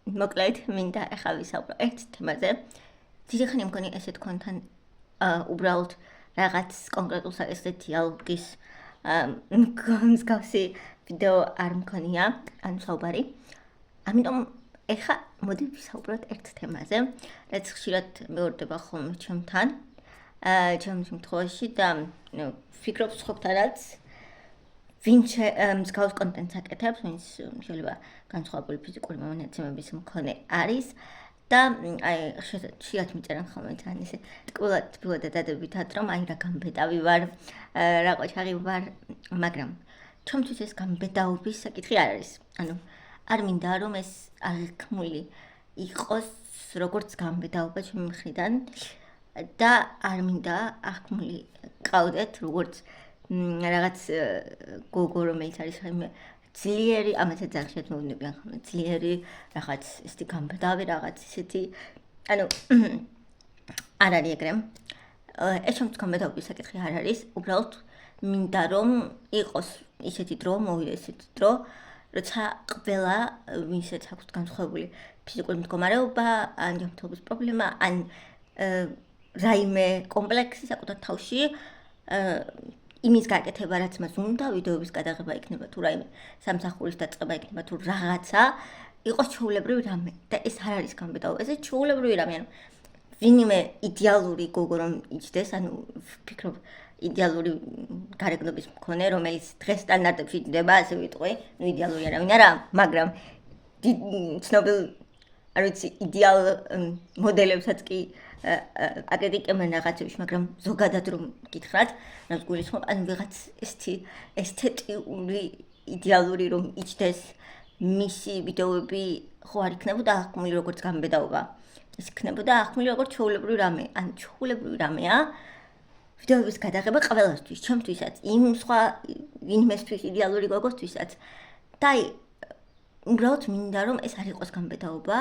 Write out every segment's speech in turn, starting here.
მოკლედ მინდა ახლა ვისაუბრო ერთ თემაზე. დიდი ხანი მგონი ესე თქვენთან უბრალოდ რაღაც კონკრეტულ საკითხზე დიალოგის მსგავსი ვიდეო არ მქონია, ან საუბარი. ამიტომ ახლა მოდი ვისაუბროთ ერთ თემაზე, რაც ხშირად მეორდება ხოლმე ჩემთან, ჩემს შემთხვევაში და ვფიქრობ სხვებთანაც, ვინც მსგავს კონტენტს აკეთებს, ვინც შეიძლება განსხვავებული ფიზიკური მონაცემების მქონე არის და ხშირად მიწერენ ხოლმე თან ისე ტკბილად და დადებითად, რომ რა გამბედავი ვარ, რა ყოჩაღი ვარ, მაგრამ ჩემთვის ეს გამბედაობის საკითხი არ არის. ანუ არ მინდა რომ ეს აღქმული იყოს როგორც გამბედაობა ჩემი მხრიდან და არ მინდა აღქმული ყავდეთ როგორც რაღაც გოგო რომელიც არის ძლიერი, ამასაც ძალიან შემოვნებიან ხოლმე ძლიერი რაღაც ისეთი გამბედავი რაღაც ისეთი, ანუ არ არის ეგრე. ეს ჩემთვის გამბედაობის საკითხი არ არის, უბრალოდ მინდა რომ იყოს ისეთი დრო, მოვიდეს ისეთი დრო, როცა ყველა ვინცაც აქვს განსხვავებული ფიზიკური მდგომარეობა, ან ჯანმრთელობის პრობლემა, ან რაიმე კომპლექსი საკუთარ თავში, იმის გაკეთება, რაც მას უნდა, ვიდეოების გადაღება იქნება თუ რაიმე სამსახურის დაწყება იქნება თუ რაღაცა, იყოს ჩვეულებრივი რამე. და ეს არ არის გამბედაობა, ეს ჩვეულებრივი რამე. ანუ ვინმე იდეალური გოგო რომ იჯდეს, ანუ ვფიქრობ იდეალური გარეგნობის მქონე, რომელიც დღეს სტანდარტებში იჯდება, ასე ვიტყვი, ნუ იდეალური არავინ არა, მაგრამ ცნობილ, არ ვიცი, იდეალ მოდელებსაც კი აკრიტიკებენ რაღაცებში, მაგრამ ზოგადად რომ გითხრათ, რაც გულისხმობ, ანუ ვიღაც ესთეტიური, იდეალური რომ იჯდეს, მისი ვიდეოები ხო არ იქნებოდა აღქმული როგორც გამბედაობა. ის იქნებოდა აღქმული როგორც ჩვეულებრივი რამე. ან ჩვეულებრივი რამეა ვიდეოების გადაღება ყველასთვის, ჩემთვისაც, იმ სხვა ვინმესთვის იდეალური გოგოსთვისაც. და უბრალოდ მინდა რომ ეს არ იყოს გამბედაობა,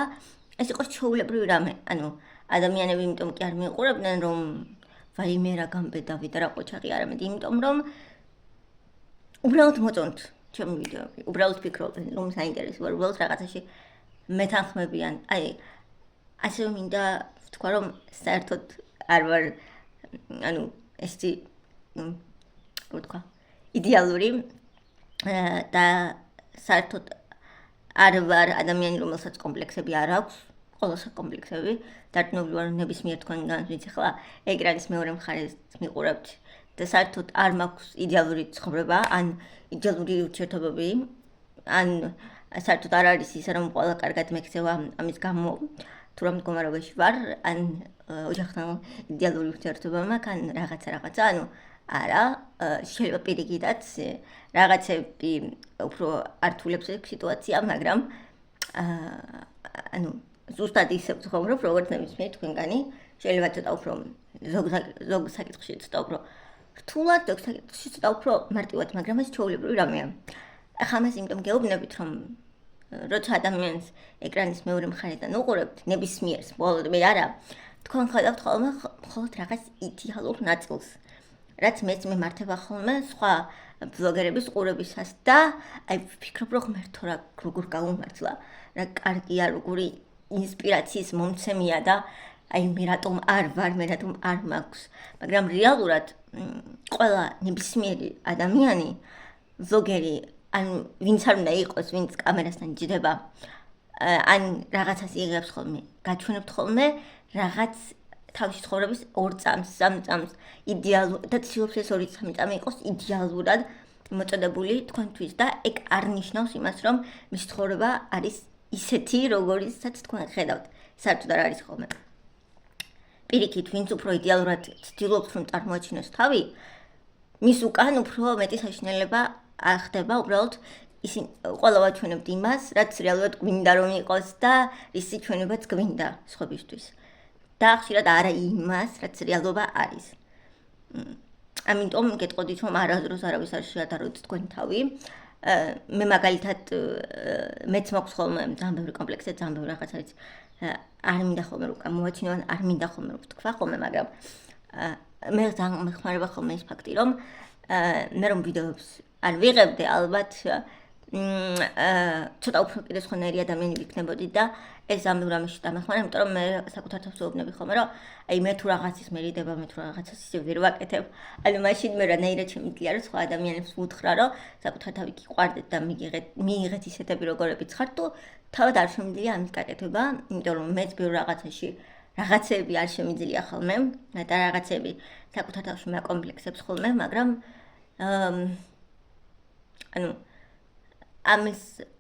ეს იყოს ჩვეულებრივი რამე. ანუ ადამიანები იმიტომ კი არ მიუყურებდნენ რომ ვაიმე რა გამბედავი და რა ყოჩაღი არ ამედი, იმიტომ რომ უბრალოდ მოწონთ ჩემი ვიდეოები. უბრალოდ ფიქრობენ რომ საინტერესო ვარ, უბრალოდ რაღაცაში მეთანხმებიან. ასევე მინდა ვთქვა რომ საერთოდ არ ვარ, ანუ ესეთი რო ვთქვა, იდეალური და საერთოდ არ ვარ ადამიანი, რომელსაც კომპლექსები არ აქვს, ყოველს კომპლექსები, დარწმუნებული ვარ ნებისმიერ თქვენგან, ვინც ახლა ეკრანის მეორე მხარეს მიყურებთ და საერთოდ არ მაქვს იდეალური ცხოვრება, ან იდეალური ურთიერთობები, ან საერთოდ არ არის ისე რომ ყველა კარგად მექცევა ამის გამო თუ რა მდგომარეობაში ვარ, ან ოჯახთან იდეალური ურთიერთობა მაქვს, ან რაღაცა, ანუ არა, შეიძლება პირიქითაც რაღაცები უფრო ართულებს ეგ სიტუაცია, მაგრამ ანუ ზუსტად ისე ვცხოვრობ, როგორც ნებისმიერი თქვენგანი, შეიძლება ცოტა უფრო ზოგ საკითხში ცოტა უფრო რთულად, ზოგ საკითხში ცოტა უფრო მარტივად, მაგრამ ეს ჩვეულებრივი რამეა. ახლა ამას იმიტომ გეუბნებით, რომ როცა ადამიანს ეკრანის მეორე მხარიდან უყურებთ, ნებისმიერს, ბოლოდ მე არა, თქვენ ხედავთ ხოლმე მხოლოდ რაღაც იდეალურ ნაწილს, რაც მეც მემართება ხოლმე სხვა ბლოგერების ყურებისას და ვფიქრობ, რომ ღმერთო რა როგორ გავუმართლა, რა კარგია, როგორი ინსპირაციის მომცემია და მე რატომ არ ვარ, მე რატომ არ მაქვს, მაგრამ რეალურად ყველა ნებისმიერი ადამიანი, ბლოგერი, ან ვინც არ უნდა იყოს, ვინც კამერასთან იჯდება, ან რაღაცას იღებს ხოლმე, გაჩვენებთ ხოლმე რაღაც თავისი ცხოვრების 2 წამს, 3 წამს იდეალურ და ცდილობს ეს 2-3 წამი იყოს იდეალურად მოწოდებული თქვენთვის და ეგ არ ნიშნავს იმას, რომ მისი ცხოვრება არის ისეთი, როგორიცაც თქვენ ხედავთ. საერთოდ არ არის ხოლმე. პირიქით, ვინც უფრო იდეალურად ცდილობს რომ წარმოაჩინოს თავი, მის უკან უფრო მეტი საშინელება ხდება, უბრალოდ ისინი ყველა ვაჩვენებთ იმას, რაც რეალურად გვინდა რომ იყოს და ისი ჩვენებაც გვინდა სხვებისთვის. და ხშირად არა იმას, რაც რეალობა არის. ამიტომ გეტყოდით რომ არასდროს არავის არ შეადაროთ თქვენ თავი. მე მაგალითად მეც მაქვს ხოლმე ძალიან ბევრი კომპლექსი, ძალიან ბევრი რაღაცა, რაც არ მინდა ხოლმე რომ გამოვაჩინო, არ მინდა ხოლმე რომ ვთქვა ხოლმე, მაგრამ მე ძალიან მეხმარება ხოლმე ის ფაქტი, რომ მე რომ ვიდეოებს არ ვიღებდე, ალბათ ცოტა უფრო კიდე სხვანაირი ადამიანი ვიქნებოდი და ეს ამ რამეში დამეხმარა, იმიტომ რომ მე საკუთარ თავს ვეუბნები ხოლმე, რომ აი მე თუ რაღაცის მერიდება, მე თუ რაღაცას ისე ვერ ვაკეთებ. ანუ მაშინ მე რანაირად შემიძლია რომ სხვა ადამიანებს ვუთხრა, რომ საკუთარ თავი გიყვარდეთ და მიიღეთ ისეთები როგორებიც ხართ, თუ თავად არ შემიძლია ამის გაკეთება, იმიტომ რომ მეც ბევრ რაღაცეები არ შემიძლია ხოლმე და რაღაცეები საკუთარ თავში მაკომპლექსებს ხოლმე, მაგრამ ანუ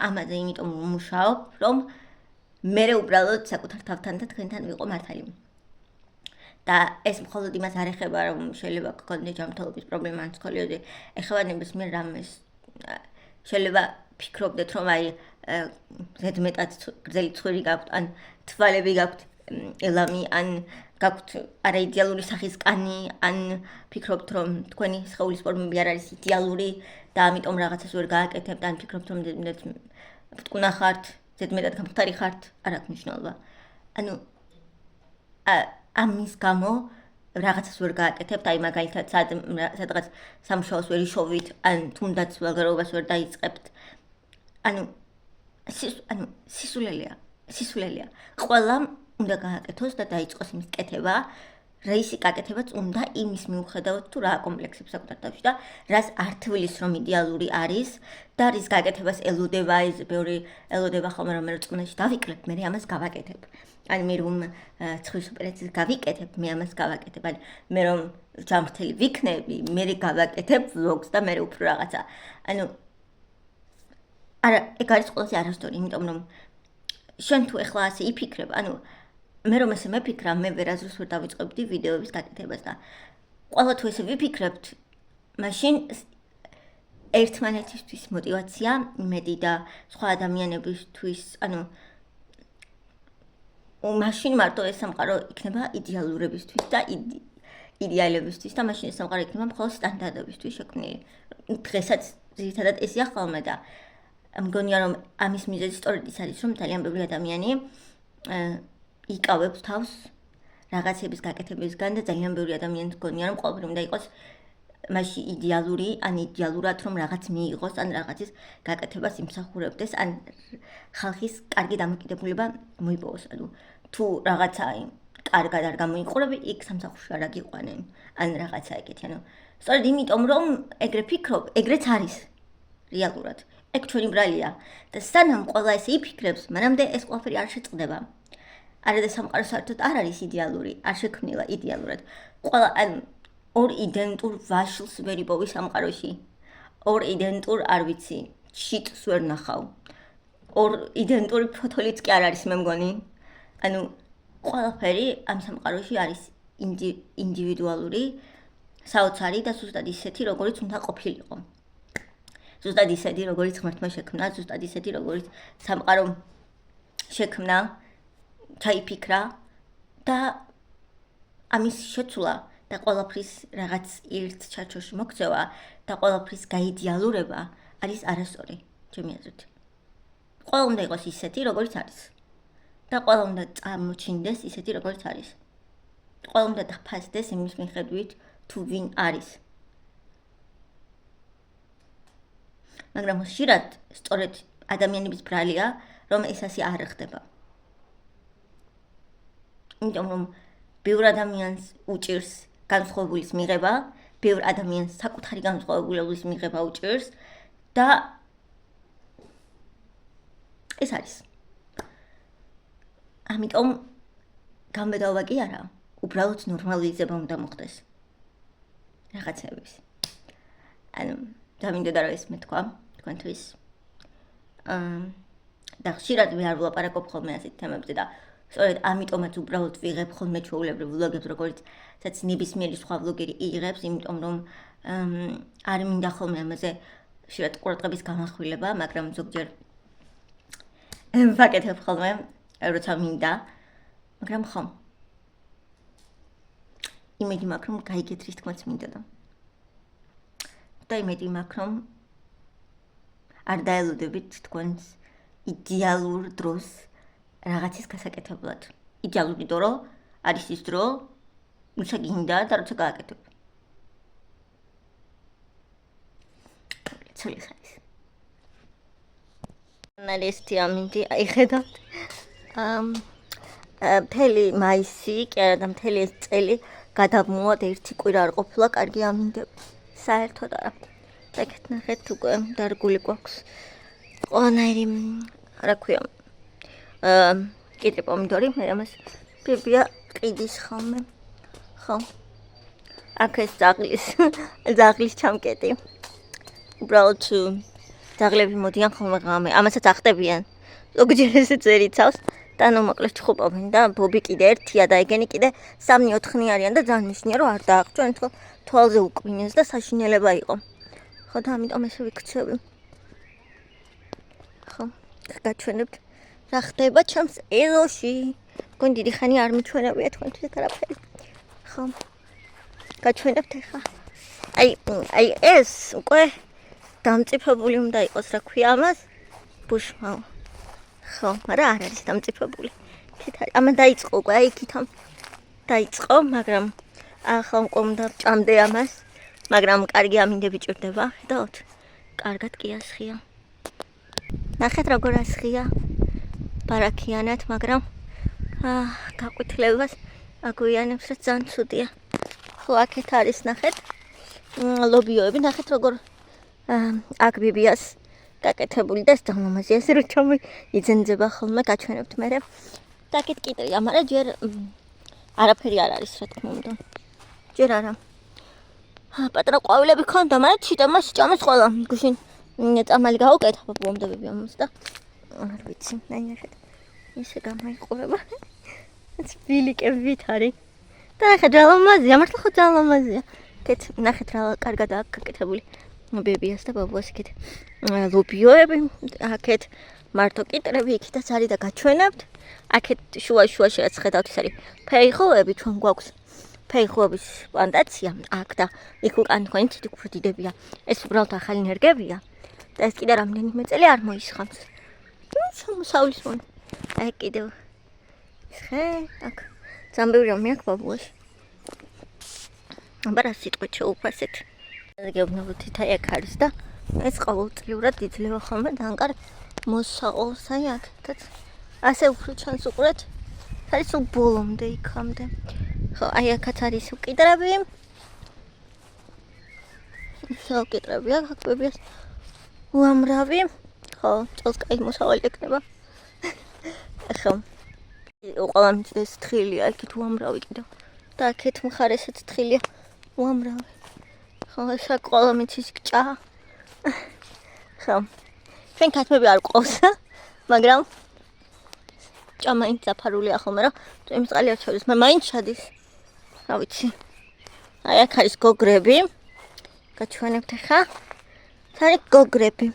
ამაზე იმიტომ ვმუშაობ, რომ მე უბრალოდ საკუთარ თავთან და თქვენთან ვიყო მართალი. და ეს მხოლოდ იმას არ ეხება, რომ შეიძლება გქონდეთ ჯანმრთელობის პრობლემა ან სქოლიოზი, ეხება ნებისმიერ რამეს. შეიძლება ფიქრობდეთ, რომ აი ზედმეტად გრძელი ცხვირი გაქვთ, ან თვალები გაქვთ ელამი, ან გაქვთ არაიდეალური სახის კანი, ან ფიქრობთ, რომ თქვენი სხეულის ფორმები არ არის იდეალური და ამიტომ რაღაცას ვერ გააკეთებთ, ან ფიქრობთ, რომ ზედმეტად მტკუნა ხართ, ზედმეტად გამხდარი ხართ, არ აქვს მნიშვნელობა. ანუ ამის გამო რაღაცას ვერ გააკეთებთ, აი მაგალითად სადღაც სამუშაოს ვერ იშოვით, ან თუნდაც ველგარობას ვერ დაიწყებთ. ანუ სისულელეა. ყველამ უნდა გააკეთოს და დაიწყოს იმის კეთება, რაისი გაკეთებაც უნდა იმის მიუხედავად თუ რა კომპლექსებს საკუთარ თავში და რას არ თვლის რომ იდეალური არის და რის გაკეთებას ელოდება, ეს ბევრი ელოდება ხოლმე რომ მე წვნაში დავიკლებ, მე ამას გავაკეთებ. ან მე რომ ცხვრის ოპერაციას გავიკეთებ, მე ამას გავაკეთებ. ან მე რომ ჯანმრთელი ვიქნები, მე გავაკეთებ ვლოგს და მე უფრო რაღაცა. ანუ არა, ეგ არის ყველაზე არასწორი, იმიტომ რომ შენ თუ ეხლა ასე იფიქრებ, ანუ მე რომ ესე მეფიქრა, მე ვერაზრს ვერ დავიწყებდი ვიდეოების გაკეთებას და ყველა თუ ესე ვიფიქრებთ, მაშინ ერთმანეთისთვის мотиваცია იმედი და სხვა ადამიანებისთვის, ანუ მაშინ მარტო ეს სამყარო იქნება იდეალურებისთვის და იდეალებისთვის და მაშინ ეს სამყარო იქნება მხოლოდ სტანდარტებისთვის შექმნილი. დღესაც ძირითადად ესია ხოლმე და მგონია რომ ამის მიზეზი სწორედ ის არის, რომ ძალიან ბევრი ადამიანი იკავებს თავს რაღაცების გაკეთებისგან და ძალიან ბევრი ადამიანი მგონია რომ ყოველდღე უნდა იყოს მასში იდეალური, ან იდეალურად რომ რაღაც მიიღოს, ან რაღაცის გაკეთებას იმსახურებდეს, ან ხალხის კარგი დამოკიდებულება მოიპოვოს. ანუ თუ რაღაცა კარგად არ გამოიყურები, იქ სამსახურში არ აგიყვანენ, ან რაღაცა ეგეთი. ანუ სწორედ იმიტომ რომ ეგრე ფიქრობ, ეგრეც არის რეალურად. ეგ ჩვენი ბრალია და სანამ ყველა ესე იფიქრებს, მანამდე ეს ყველაფერი არ შეწყდება. არა და სამყარო საერთოდ არ არის იდეალური, არ შექმნილა იდეალურად. ყველა ორ იდენტურ ვაშლს ვერ იპოვი სამყაროში. ორ იდენტურ, არ ვიცი, შიტს ვერ ნახავ. ორ იდენტური ფოთოლიც კი არ არის, მე მგონი. ანუ ყველაფერი ამ სამყაროში არის ინდივიდუალური, საოცარი და ზუსტად ისეთი, როგორიც უნდა ყოფილიყო. ზუსტად ისეთი, როგორიც ღმერთმა შექმნა, ზუსტად ისეთი, როგორიც სამყარო შექმნა, ჩაიფიქრა და ამის შეცვლა და ყველაფრის რაღაც ერთ ჩარჩოში მოქცევა და ყველაფრის გაიდეალურება არის არასწორი, ჩემი აზრით. ყველა უნდა იყოს ისეთი, როგორიც არის. და ყველა უნდა წარმოჩინდეს ისეთი, როგორიც არის. ყველა უნდა დაფასდეს იმის მიხედვით, თუ ვინ არის. მაგრამ ხშირად სწორედ ადამიანების ბრალია, რომ ეს ასე არ ხდება. იმიტომ რომ ბევრ ადამიანს უჭირს განსხვავებულის მიღება, ბევრ ადამიანს საკუთარი განსხვავებულის მიღება უჭირს და ეს არის. ამიტომ გამბედაობა კი არა, უბრალოდ ნორმალიზება უნდა მოხდეს. რაღაცების. ანუ დამინდოდა რომ ეს მეთქვა თქვენთვის. და ხშირად მე არ ვლაპარაკობ ხოლმე ასეთ თემებზე და სწორედ ამიტომაც უბრალოდ ვიღებ ხოლმე ჩვეულებრივ ვლოგებს, როგორიცაც ნებისმიერი სხვა ვლოგერი იღებს, იმიტომ რომ არ მინდა ხოლმე ამაზე ხშირად ყურადღების გამახვილება, მაგრამ ზოგჯერ ვაკეთებ ხოლმე, როცა მინდა, მაგრამ ხომ იმედი მაქვს, რომ გაიგეთ რის თქმაც მინდოდა. და იმედი მაქვს, რომ არ დაელოდებით თქვენს იდეალურ დროს რაღაცის გასაკეთებლად. იდეალური დრო არის ის დრო, როცა გინდა და როცა გააკეთებ. ცოლის არის. ანალისტი ამინდი აი ხედავთ მთელი მაისი კი არა და მთელი ეს წელი გადავმოვად ერთი კვირა არ ყოფილა კარგი ამინდები საერთოდ არა და ეგეთ ნახეთ უკვე დარგული გვაქვს ყველანაირი რა ქვია კიდე პომიდორი მე ამას ბებია ყიდის ხოლმე ხო აქ ეს ძაღლის ჩამკეტი უბრალოდ ძაღლები მოდიან ხოლმე ღამე ამასაც ახტებიან ზოგჯერ ესეც ერიცავს და ნუ მოკლედ ჩხუბობენ და ბობი კიდე ერთია და ეგენი კიდე 3-4 არიან და ძალიან ნიშნია რომ არ დააღწვენ ხო თვალზე უკვინეს და საშინელება იყო ხო და ამიტომ ესე ვიქცევი ხო გაჩვენებთ რა ხდება ჩემს ელოში გონი დიდი ხანი არ მიჩვენებია თქვენთვის არაფერი ხო გაჩვენებთ ახლა აი ეს უკვე დამწიფებული უნდა იყოს რა ქვია ამას ბუშმაო ხო მაგრამ არ არის დამწიფებული იქით არის ამა დაიწყო უკვე აი იქითამ დაიწყო მაგრამ ახლა უკვე უნდა ვჭამდე ამას მაგრამ კარგი ამინდები ჭირდება ხედავთ კარგად კი ასხია ნახეთ როგორ ასხია ბარაქიანად მაგრამ გაყვითლებას აგვიანებს რა ძალიან ცუდია ხო აქეთ არის ნახეთ ლობიოები ნახეთ როგორ აქ ბიბიას გაკეთებული და სწავლამაზია ესე რომ ჩომი იძენდება ხოლმე გაჩვენებთ მე და აქეთ კიდეა მაგრამ ჯერ არაფერი არ არის რა თქმა უნდა ჯერ არა პატარა ყვავილები ქონდა მაგრამ ჩიტემა სიჭამეს ყველა გუშინ წამალი გაუკეთა ბომბები ამას და არ ვიცი ნახეთ ისე გამოიყურება ბილიკებით არის და ნახეთ რა ლამაზია მართლა ხო ძალიან ლამაზია კეთ ნახეთ რა კარგად აქვს გაკეთებული ბებიას და ბაბუას იქით ლობიოები აქეთ მარტო კიტრები იქითაც არის და გაჩვენებთ აქეთ შუაში რაც ხედავთ ის არის ფეიხოები ჩვენ გვაქვს ფეიხოების პლანტაცია აქ და იქ უკან თქვენ თითი უფრო დიდებია ეს უბრალოდ ახალი ნერგებია და ეს კიდე რამდენიმე წელი არ მოისხამს სამოსავლის მონ აი კიდევ ხე აქ ძამბევრია მე აქ ბაბუაში აბა სიტყვით შეუფასეთ გეუბნებოდი თაი აქ არის და ეს ყოველწლიურად იძლევა ხოლმე და ანკარ მოსაყოლს აი აქეთაც ასე უფრო ჩანს უყურეთ არის სულ ბოლომდე იქამდე ხო აი აქაც არის უკიტრები საკიტრები აქ ბებიას უამრავი ხო წელს კაი მოსავალი ექნება ხო ყველა მიწის თხილია იქით უამრავი კიდევ და აქეთ მხარესაც თხილია უამრავი ხო ესა ყველა მიწის გჭა ხო ჩვენ ქათმები არ ყავს მაგრამ ჭა მაინც დაფარულია ხოლმე რა იმის წყალი არ ჩავდეს მე მაინც ჩადის რა ვიცი აი აქ არის გოგრები გაჩვენებთ ახლა არის გოგრები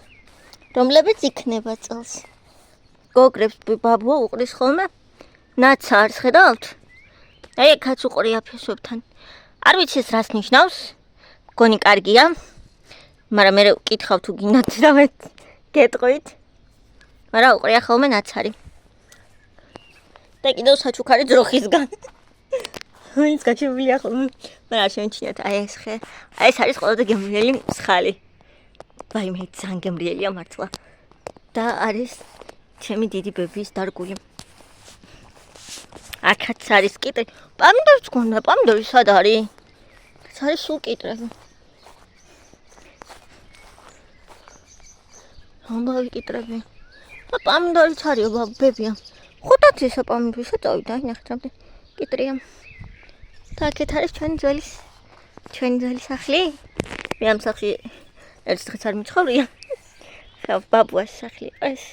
რომლებიც იქნება წელს გოგრებს ბაბუა უყრის ხოლმე ნაცარს ხედავთ აი აქაც უყრია ფესვებთან არ ვიცი ეს რას ნიშნავს გონი კარგია მაგრამ მე ვკითხავ თუ გინდათ დავეთ გეტყვით მაგრამ უყრია ხოლმე ნაცარი და კიდევ საჩუქარი ძროხისგან ის გაჩვენილია ხოლმე მაგრამ არ შემჩნიათ აი ეს ხე აი ეს არის ყველაზე გემრიელი მსხალი ვაიმე ძალიან გემრიელია მართლა და არის ჩემი დიდი ბებიის დარგული აქაც არის კიტრი პამიდორიც გონდა პამიდორი სად არის ეს არის სულ კიტრები ამბავი კიტრები და პამიდორიც არის ბებია ხუთად ესა პამიდორი საწავიდა აი ნახეთ რამდენი კიტრია და აქეთ არის ჩვენი ძველი სახლი მე ამ სახლში ერთ დღეს არ მიცხოვრია ხა ბაბუას სახლი ეს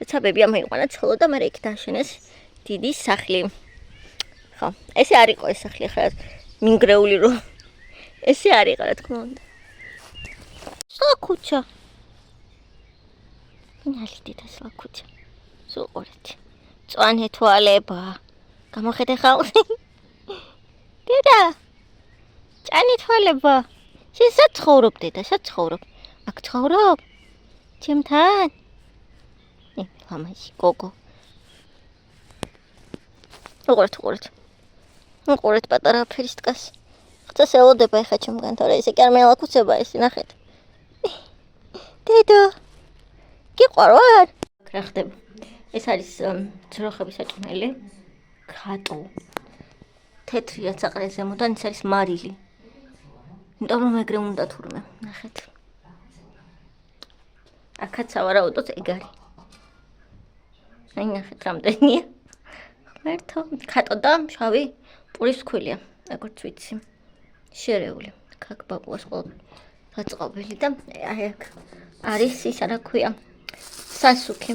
როცა ბებია მეიყვანა ცხელო და მე იქ დააშენეს დიდი სახლი ხო ესე არ იყო ეს სახლი ხა მინგრეული რო ესე არ იყო რა თქმა უნდა საკუჩა ნალიდით ეს საკუჩა სუყურეთ წვანე თვალება გამოხედე ხალხი დედა ჭანი თვალება შენ სად ცხოვრობ დედა სად ცხოვრობ აქ ცხოვრობ ჩემთან ლამაზი გოგო უყურეთ პატარა ფერისტკას ხთას ელოდება ეხა ჩემგან თორე ესე კი არ მელაქუცება ეს ნახეთ დედო გიყვარვარ რა ხდება? ეს არის ძროხების საჭმელი, ხატო. თეთრია საყრე ზემოდან, ეს არის მარილი. იმიტომ რომ ეგრე უნდა თურმე, ნახეთ. აქაც ავარაუდოთ ეგ არის. აი ნახეთ რამდენია. ღმერთო, ხატო და შავი პურის ქვილია, როგორც ვიცი. შერეული. აქ ბაბუას ყოველდღე დაწყობილი და აი აქ არის ის რა ქვია. სასუქი.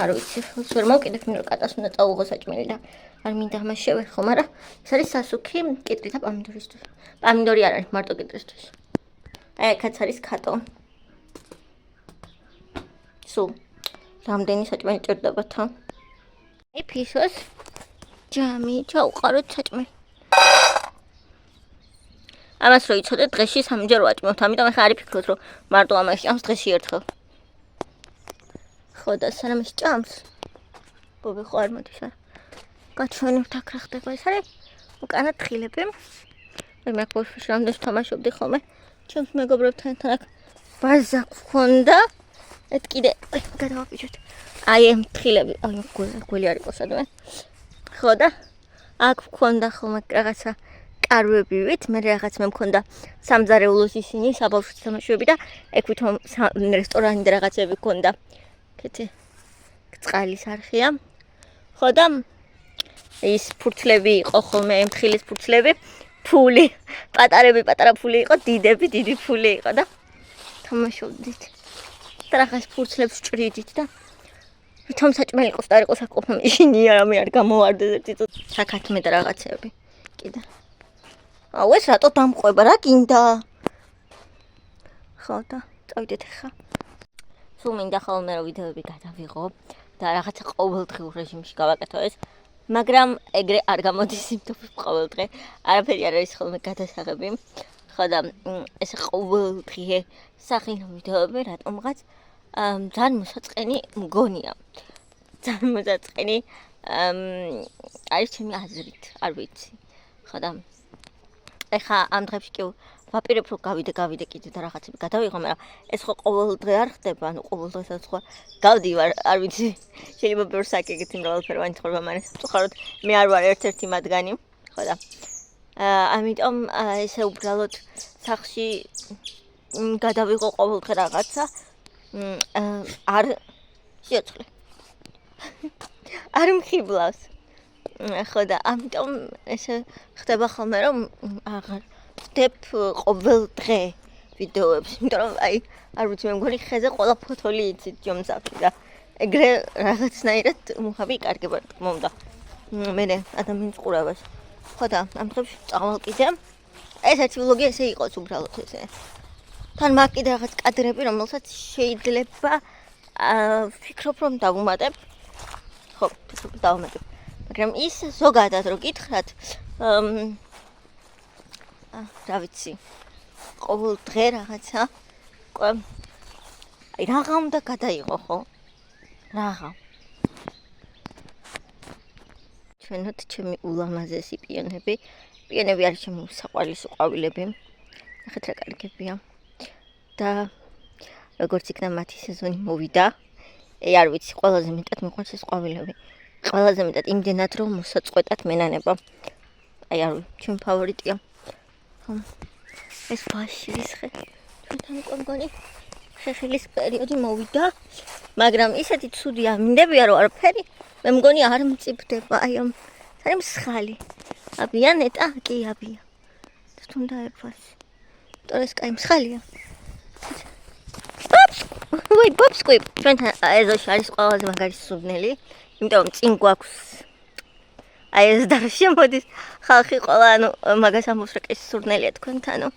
არ ვიცი, ვერ მოვკიდებ, მინდა კატას უნდა წაუღო საჭმელი და არ მინდა ამას შევეხო, მაგრამ ეს არის სასუქი კიტრი და პამიდორისთვის. პამიდორი არ არის, მარტო კიტრისთვის. აი აქაც არის ხატო. სულ რამდენი საჭმელი ჭირდებათ? აი ფისოს ჯამი ჩაუყაროთ საჭმელი. ამას რო იცოდეთ დღეში 3-ჯერ ვაჭმევთ, ამიტომ ახლა არ იფიქროთ რომ მარტო ამას ჭამს დღეში ერთხელ. ხო და სანამ ის ჭამს ბობი ხო არ მოდის არა გაჩვენებთ აქ რა ხდება ეს არის უკანა თხილები მე მეგობრებს რამდენს თამაშობდი ხოლმე ჩემს მეგობრებთან აქ ბაზა გქონდა ეს კიდე გადავაფიჩოთ აი ამ თხილები აი გველი არ იყო სადმე ხო და აქ გქონდა ხოლმე რაღაცა კარვებივით მე რაღაც მე მქონდა სამზარეულოს ისინი საბავშვო თამაშები და ეგ ვითომ რესტორანი და რაღაცები გქონდა კეთე წყალის არხია ხო და ის ფურცლები იყო ხოლმე მთილის ფურცლები ფული პატარა ფული იყო დიდი ფული იყო და თამაშობდით და რაღაც ფურცლებს ჭრიდით და ვითომ საჭმელი იყოს და არ იყოს აკოფა ისინი არამე არ გამოვარდეთ ერთი წუთი საკათმე და რაღაცები კიდე აუ ეს რატო დამყვება რა გინდა ხო და წავიდეთ ხა სულ მინდა ხოლმე რომ ვიდეოები გადავიღო და რაღაცა ყოველდღიურ რეჟიმში გავაკეთო ეს მაგრამ ეგრე არ გამოდის იმდობ ყოველდღე არაფერი არ არის ხოლმე გადასაღები ხო და ეს ყოველდღიე სახინო ვიდეოები რატომღაც ძალიან მოსაწყენი მგონია ძალიან მოსაწყენი არის ჩემი აზრით არ ვიცი ხო და ეხა ამ დღეებში კი ვაპირებ რომ გავიდე კიდე და რაღაცები გადავიღო მაგრამ ეს ხო ყოველდღე არ ხდება ანუ ყოველდღესაც ხო გავდივარ არ ვიცი შეიძლება ბევრს აკეთებ მრავალფეროვანი ცხოვრება მაგრამ სწორად მე არ ვარ ერთ-ერთი მათგანი ხო და ამიტომ ესე უბრალოდ სახში გადავიღო ყოველდღე რაღაცა არ შეწყლე არ მხიბლავს ხო და ამიტომ ესე ხდება ხოლმე რომ აღარ ვდებ ყოველდღე ვიდეოებს იმიტომ რომ აი არ ვიცი მე მგონი ხეზე ყველა ფოთოლი იცით ჯომსაფი და ეგრე რაღაცნაირად მუხავი კარგება მომდა მე ადამიანის ყურებას ხო და ამ დღეებში წავალ კიდე ეს ერთი ვლოგი ესე იყოს უბრალოდ ესე თან მაგ კიდე რაღაც კადრები რომელსაც შეიძლება ვფიქრობ რომ დავუმატებ ხო ვფიქრობ დავუმატებ მაგრამ ის ზოგადად რო გითხრათ რა ვიცი ყოველდღე რაღაცა აი რაღა უნდა გადაიღო ხო რაღა ჩვენოთ ჩემი ულამაზესი პიონები არის ჩემი საყვარლისი ყვავილები ნახეთ რა კარგებია და როგორც იქნა მათი სეზონი მოვიდა არ ვიცი ყველაზე მეტად მიყვარს ეს ყვავილები ყველაზე მეტად იმდენად რომ მოსაწყვეტად მენანება აი არ ვიცი ჩემი ფავორიტია ეს ბაშილის ხე ჩვენთან უკვე მგონი ხეხილის პერიოდი მოვიდა მაგრამ ისეთი ცუდია მინდებია რომ არაფერი მე მგონი არ მწიფდება აი ამ არის მსხალი აბია ნეტა კი აბია თუნდა ერფას თორეს კაი მსხალია ბობსკუი ჩვენთან ეზოში არის ყველაზე მაგარი სურნელი იმიტომ წინ გვაქვს აი ეს და შემოდის ხალხი ყველა ანუ მაგას ამბობს რომ ეს სურნელია თქვენთანო